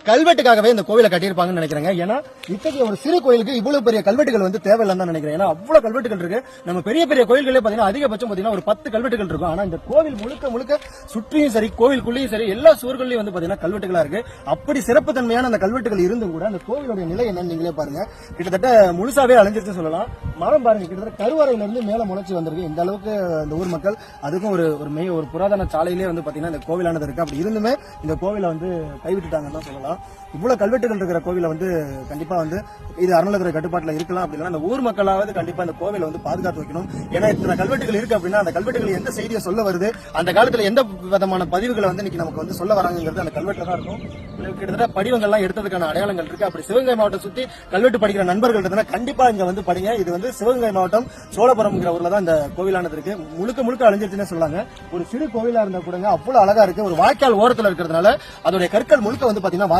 கல்வெட்டுக்காகவே இந்த கோவிலை கட்டியிருப்பாங்கன்னு நினைக்கிறேங்க. ஏன்னா இத்தகைய ஒரு சிறு கோயிலுக்கு இவ்வளவு பெரிய கல்வெட்டுகள் வந்து தேவையில்லைன்னு தான் நினைக்கிறேன். ஏன்னா அவ்வளவு கல்வெட்டுகள் இருக்கு. நம்ம பெரிய பெரிய கோயில்களே பாத்தீங்கன்னா அதிகபட்சம் பாத்தீங்கன்னா ஒரு 10 கல்வெட்டுகள் இருக்கும். ஆனா இந்த கோவில் முழுக்க முழுக்க சுற்றியும் சரி கோவிலுக்குள்ளேயும் சரி எல்லா சுவர்களையும் வந்து பாத்தீங்கன்னா கல்வெட்டுகளா இருக்கு. அப்படி சிறப்பு தன்மையான அந்த கல்வெட்டுகள் இருந்தும் கூட அந்த கோவிலுடைய நிலை என்னன்னு நீங்களே பாருங்க. கிட்டத்தட்ட முழுசாவே அழிஞ்சிருச்சு சொல்லலாம். மரம் பாருங்க, கிட்டத்தட்ட கருவறையில இருந்து மேல முளைச்சு வந்திருக்கு. இந்த அளவுக்கு இந்த ஊர் மக்கள் அதுக்கும் ஒரு புராதன சாலையிலே வந்து பாத்தீங்கன்னா இந்த கோவிலானது இருக்கு. அப்படி இருந்துமே இந்த கோவிலை வந்து கைவிட்டுட்டாங்கன்னு தான் சொல்லலாம். இவ்வளவு கல்வெட்டுகள் இருக்கிற கோவிலை வந்து கண்டிப்பா வந்து இது அறநிலையத்துறை கட்டுப்பாட்டுல இருக்கலாம். அப்படின்னா அந்த ஊர் மக்களாவது கண்டிப்பா இந்த கோவிலை வந்து பாதுகாத்து வைக்கணும். ஏன்னா இத்தனை கல்வெட்டுகள் இருக்கு அப்படின்னா அந்த கல்வெட்டுகள் எந்த செய்தியை சொல்ல வருது, அந்த காலத்துல எந்த விதமான பதிவுகளை வந்து இன்னைக்கு நமக்கு வந்து சொல்ல வராங்கிறது அந்த கல்வெட்டுல தான் இருக்கும். கிட்டத்தட்ட படிவங்கள்லாம் எடுத்ததுக்கான அடையாளங்கள் இருக்கு. அப்படி சிவகங்கை மாவட்டம் சுத்தி கல்வெட்டு படிக்கிற நண்பர்கள் இருந்தா கண்டிப்பா இங்க வந்து படிங்க. இது வந்து சிவகங்கை மாவட்டம் சோழபுரம்ங்கிற ஊர்ல தான் இந்த கோவிலானது இருக்கு. முழுக்க முழுக்க அழிஞ்சிருச்சுன்னு சொல்லாங்க. ஒரு சிறு கோவிலா இருந்தா கூட அவ்வளவு அழகா இருக்கு. ஒரு வாய்க்கால் ஓரத்துல இருக்கிறதுனால அதோட கற்கள் முழுக்க வந்து பாத்தீங்கன்னா